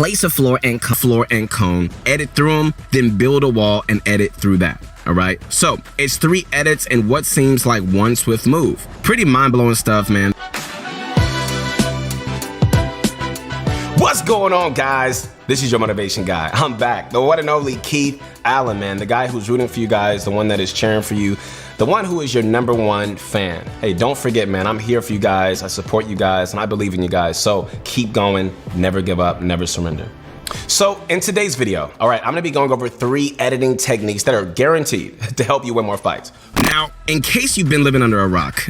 place a floor and cone, edit through them, then build a wall and edit through that. All right, so it's 3 edits in what seems like one swift move. Pretty mind-blowing stuff, man. What's going on, guys? This is your motivation guy. I'm back, the one and only Keith Allen, man, the guy who's rooting for you guys, the one that is cheering for you, the one who is your #1 fan. Hey, don't forget, man, I'm here for you guys. I support you guys, and I believe in you guys. So keep going, never give up, never surrender. So in today's video, all right, I'm gonna be going over 3 editing techniques that are guaranteed to help you win more fights. Now, in case you've been living under a rock,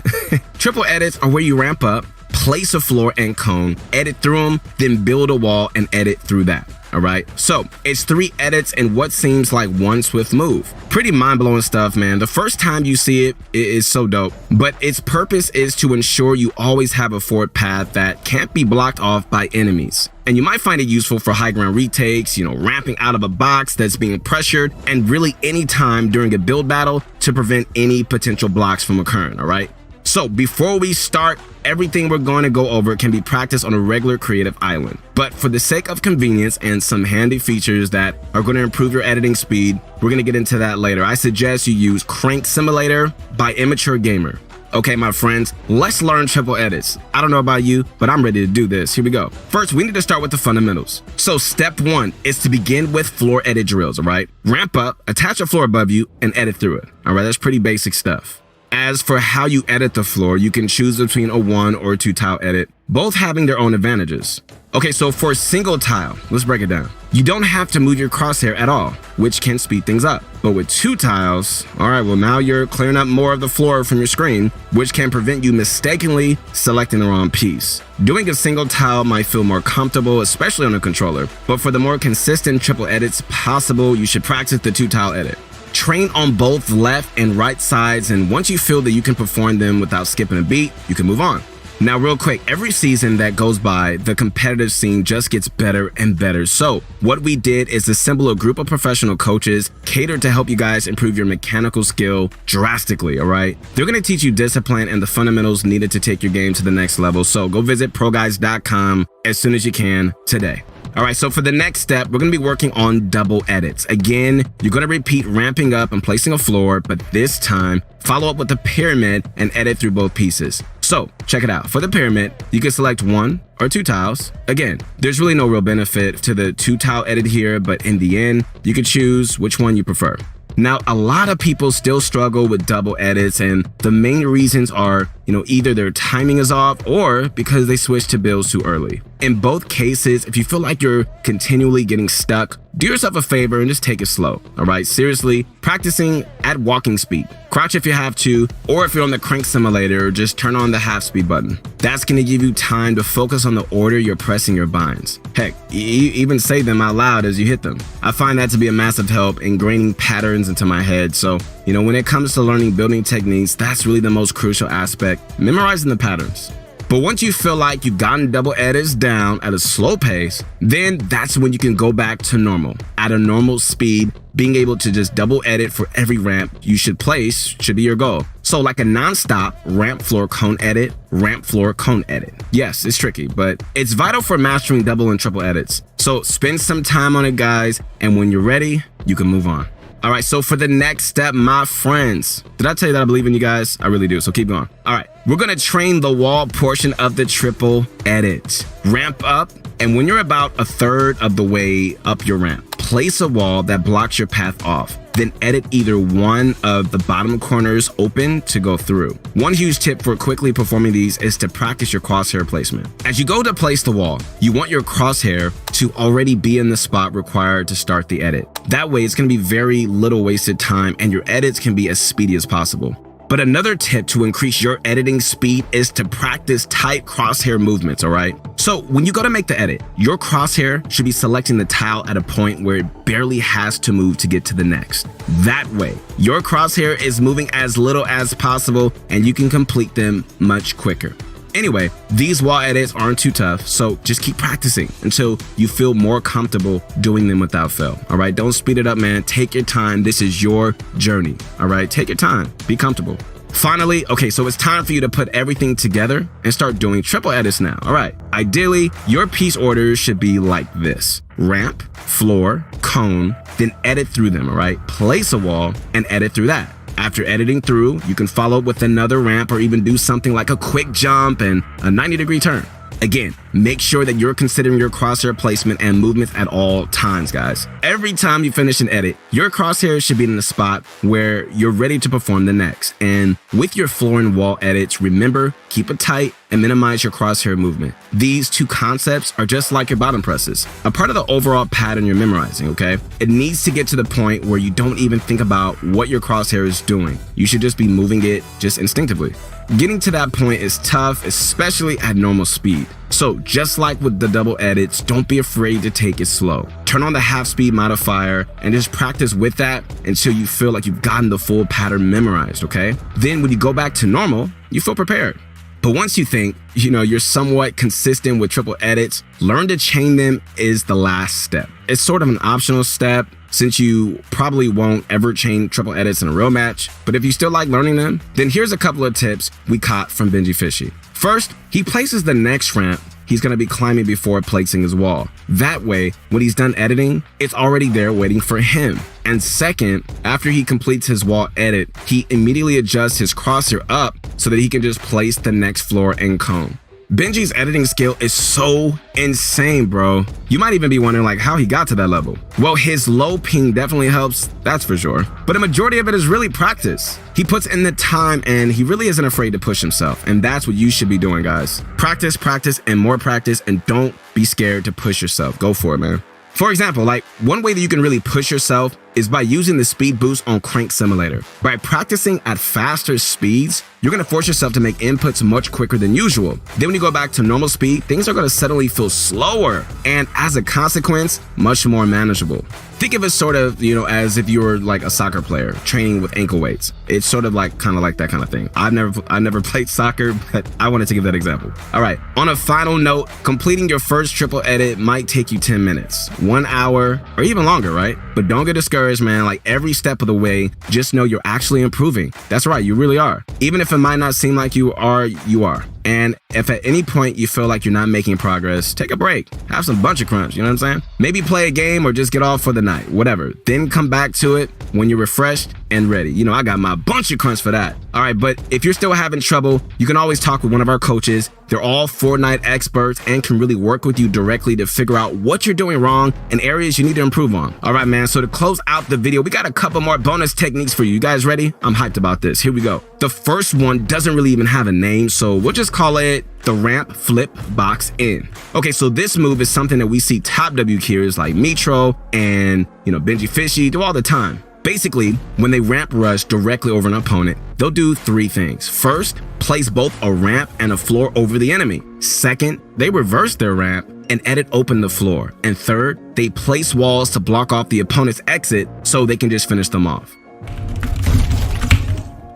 triple edits are where you ramp up, place a floor and cone, edit through them, then build a wall and edit through that. All right, so it's 3 edits in what seems like one swift move. Pretty mind-blowing stuff, man. The first time you see it, it is so dope, but its purpose is to ensure you always have a forward path that can't be blocked off by enemies. And you might find it useful for high ground retakes, ramping out of a box that's being pressured, and really any time during a build battle to prevent any potential blocks from occurring, all right? So before we start, everything we're going to go over can be practiced on a regular creative island. But for the sake of convenience and some handy features that are going to improve your editing speed, we're going to get into that later. I suggest you use Crank Simulator by Immature Gamer. Okay, my friends, let's learn triple edits. I don't know about you, but I'm ready to do this. Here we go. First, we need to start with the fundamentals. So step 1 is to begin with floor edit drills, all right? Ramp up, attach a floor above you, and edit through it. All right, that's pretty basic stuff. As for how you edit the floor, you can choose between a 1 or 2 tile edit, both having their own advantages. Okay, so for single tile, let's break it down. You don't have to move your crosshair at all, which can speed things up. But with 2 tiles, all right, well now you're clearing up more of the floor from your screen, which can prevent you mistakenly selecting the wrong piece. Doing a single tile might feel more comfortable, especially on a controller, but for the more consistent triple edits possible, you should practice the 2 tile edit. Train on both left and right sides, and once you feel that you can perform them without skipping a beat, you can move on. Now, real quick, every season that goes by, the competitive scene just gets better and better. So what we did is assemble a group of professional coaches catered to help you guys improve your mechanical skill drastically, all right? They're going to teach you discipline and the fundamentals needed to take your game to the next level. So go visit ProGuides.com as soon as you can today. All right, so for the next step, we're going to be working on double edits. Again, you're going to repeat ramping up and placing a floor, but this time, follow up with a pyramid and edit through both pieces. So check it out. For the pyramid, you can select 1 or 2 tiles. Again, there's really no real benefit to the 2 tile edit here, but in the end, you can choose which one you prefer. Now, a lot of people still struggle with double edits, and the main reasons are, either their timing is off or because they switched to builds too early. In both cases, if you feel like you're continually getting stuck, do yourself a favor and just take it slow, all right? Seriously, practicing at walking speed. Crouch if you have to, or if you're on the Crank Simulator, just turn on the half speed button. That's gonna give you time to focus on the order you're pressing your binds. Heck, you even say them out loud as you hit them. I find that to be a massive help ingraining patterns into my head. So, when it comes to learning building techniques, that's really the most crucial aspect, memorizing the patterns. But once you feel like you've gotten double edits down at a slow pace, then that's when you can go back to normal. At a normal speed, being able to just double edit for every ramp you should place should be your goal. So like a non-stop ramp floor cone edit, ramp floor cone edit. Yes, it's tricky, but it's vital for mastering double and triple edits. So spend some time on it, guys, and when you're ready, you can move on. All right, so for the next step, my friends, did I tell you that I believe in you guys? I really do, so keep going. All right, we're gonna train the wall portion of the triple edit. Ramp up, and when you're about 1/3 of the way up your ramp, place a wall that blocks your path off. Then edit either one of the bottom corners open to go through. One huge tip for quickly performing these is to practice your crosshair placement. As you go to place the wall, you want your crosshair to already be in the spot required to start the edit. That way, it's going to be very little wasted time and your edits can be as speedy as possible. But another tip to increase your editing speed is to practice tight crosshair movements, all right? So when you go to make the edit, your crosshair should be selecting the tile at a point where it barely has to move to get to the next. That way, your crosshair is moving as little as possible and you can complete them much quicker. Anyway, these wall edits aren't too tough, so just keep practicing until you feel more comfortable doing them without fail. All right, don't speed it up, man. Take your time. This is your journey. All right, take your time. Be comfortable. Finally, okay, so it's time for you to put everything together and start doing triple edits now. All right, ideally, your piece orders should be like this: ramp, floor, cone, then edit through them, all right? Place a wall and edit through that. After editing through, you can follow up with another ramp or even do something like a quick jump and a 90-degree turn. Again, make sure that you're considering your crosshair placement and movements at all times, guys. Every time you finish an edit, your crosshair should be in the spot where you're ready to perform the next. And with your floor and wall edits, remember, keep it tight and minimize your crosshair movement. These two concepts are just like your bottom presses, a part of the overall pattern you're memorizing, okay? It needs to get to the point where you don't even think about what your crosshair is doing. You should just be moving it just instinctively. Getting to that point is tough, especially at normal speed. So just like with the double edits, don't be afraid to take it slow. Turn on the half speed modifier and just practice with that until you feel like you've gotten the full pattern memorized, okay? Then when you go back to normal, you feel prepared. But once you think, you're somewhat consistent with triple edits, learn to chain them is the last step. It's sort of an optional step since you probably won't ever chain triple edits in a real match. But if you still like learning them, then here's a couple of tips we caught from Benji Fishy. First, he places the next ramp he's going to be climbing before placing his wall. That way, when he's done editing, it's already there waiting for him. And second, after he completes his wall edit, he immediately adjusts his crosshair up so that he can just place the next floor and cone. Benji's editing skill is so insane, bro. You might even be wondering like how he got to that level. Well, his low ping definitely helps, that's for sure. But a majority of it is really practice. He puts in the time and he really isn't afraid to push himself. And that's what you should be doing, guys. Practice, practice, and more practice, and don't be scared to push yourself. Go for it, man. For example, like one way that you can really push yourself is by using the speed boost on Crank Simulator. By practicing at faster speeds, you're going to force yourself to make inputs much quicker than usual. Then when you go back to normal speed, things are going to suddenly feel slower and as a consequence, much more manageable. Think of it sort of, as if you were like a soccer player training with ankle weights. It's sort of like kind of like that kind of thing. I've never played soccer, but I wanted to give that example. All right, on a final note, completing your first triple edit might take you 10 minutes, 1 hour, or even longer, right? But don't get discouraged, man. Like every step of the way, just know you're actually improving. That's right, you really are. Even if it might not seem like you are, you are. And if at any point you feel like you're not making progress, take a break. Have some bunch of crunch, you know what I'm saying? Maybe play a game or just get off for the night, whatever. Then come back to it when you're refreshed and ready. I got my bunch of crunch for that. All right, but if you're still having trouble, you can always talk with one of our coaches. They're all Fortnite experts and can really work with you directly to figure out what you're doing wrong and areas you need to improve on. All right, man, so to close out the video, we got a couple more bonus techniques for you. You guys ready? I'm hyped about this. Here we go. The first one doesn't really even have a name, so we'll just call it the ramp flip box in. Okay, so this move is something that we see top W tiers like Metro and, Benji Fishy do all the time. Basically, when they ramp rush directly over an opponent, they'll do three things. First, place both a ramp and a floor over the enemy. Second, they reverse their ramp and edit open the floor. And third, they place walls to block off the opponent's exit so they can just finish them off.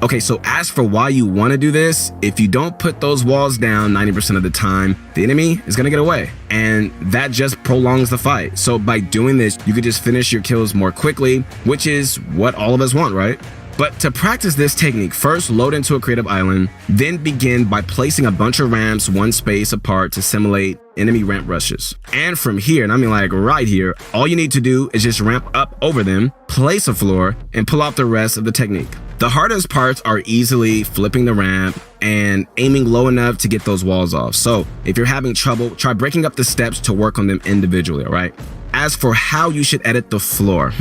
Okay, so as for why you want to do this, if you don't put those walls down 90% of the time, the enemy is going to get away. And that just prolongs the fight. So by doing this, you could just finish your kills more quickly, which is what all of us want, right? But to practice this technique, first load into a creative island, then begin by placing a bunch of ramps one space apart to simulate enemy ramp rushes. And from here, and I mean like right here, all you need to do is just ramp up over them, place a floor, and pull off the rest of the technique. The hardest parts are easily flipping the ramp and aiming low enough to get those walls off. So if you're having trouble, try breaking up the steps to work on them individually, all right? As for how you should edit the floor,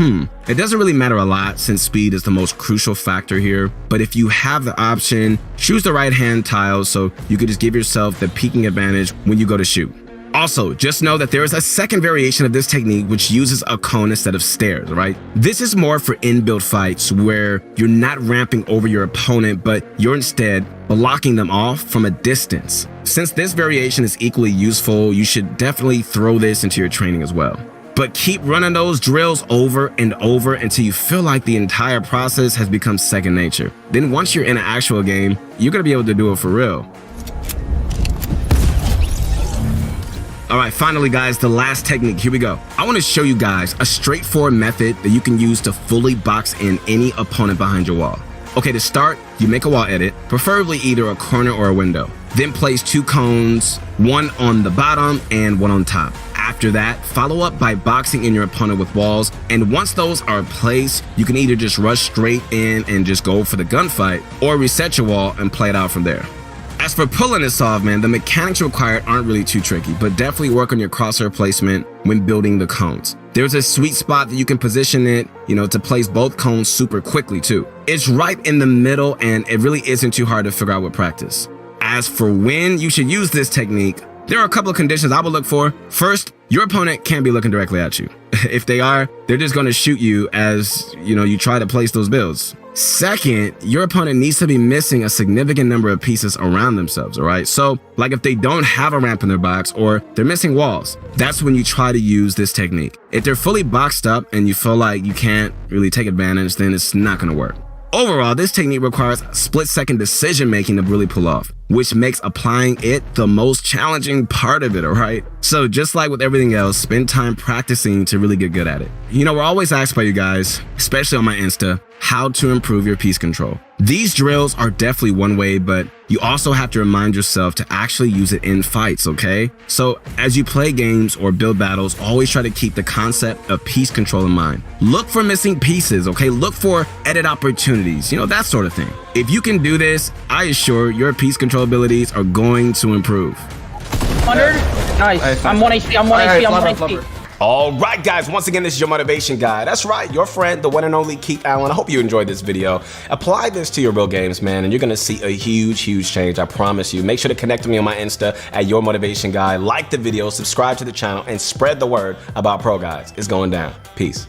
it doesn't really matter a lot since speed is the most crucial factor here. But if you have the option, choose the right-hand tile so you can just give yourself the peeking advantage when you go to shoot. Also, just know that there is a second variation of this technique which uses a cone instead of stairs, right? This is more for in-build fights where you're not ramping over your opponent, but you're instead blocking them off from a distance. Since this variation is equally useful, you should definitely throw this into your training as well. But keep running those drills over and over until you feel like the entire process has become second nature. Then once you're in an actual game, you're gonna be able to do it for real. All right, finally guys, the last technique, here we go. I wanna show you guys a straightforward method that you can use to fully box in any opponent behind your wall. Okay, to start, you make a wall edit, preferably either a corner or a window. Then place 2 cones, one on the bottom and one on top. After that, follow up by boxing in your opponent with walls, and once those are placed, you can either just rush straight in and just go for the gunfight, or reset your wall and play it out from there. As for pulling this off, man, the mechanics required aren't really too tricky, but definitely work on your crosshair placement when building the cones. There's a sweet spot that you can position it, to place both cones super quickly too. It's right in the middle, and it really isn't too hard to figure out with practice. As for when you should use this technique, there are a couple of conditions I would look for. First, your opponent can't be looking directly at you. If they are, they're just going to shoot you as, you try to place those builds. Second, your opponent needs to be missing a significant number of pieces around themselves, all right? So, like if they don't have a ramp in their box or they're missing walls, that's when you try to use this technique. If they're fully boxed up and you feel like you can't really take advantage, then it's not going to work. Overall, this technique requires split-second decision-making to really pull off, which makes applying it the most challenging part of it, all right? So just like with everything else, spend time practicing to really get good at it. We're always asked by you guys, especially on my Insta, how to improve your piece control. These drills are definitely one way, but you also have to remind yourself to actually use it in fights, okay? So as you play games or build battles, always try to keep the concept of piece control in mind. Look for missing pieces, okay? Look for edit opportunities, that sort of thing. If you can do this, I assure your piece control abilities are going to improve. 100? Nice. I'm 1 HP, I'm 1 HP, I'm 1 HP. All right, guys, once again, this is your motivation guy. That's right, your friend, the one and only Keith Allen. I hope you enjoyed this video. Apply this to your real games, man, and you're gonna see a huge change, I promise you. Make sure to connect with me on my Insta at your motivation guy. Like the video, subscribe to the channel, and spread the word about Pro Guides. It's going down. Peace.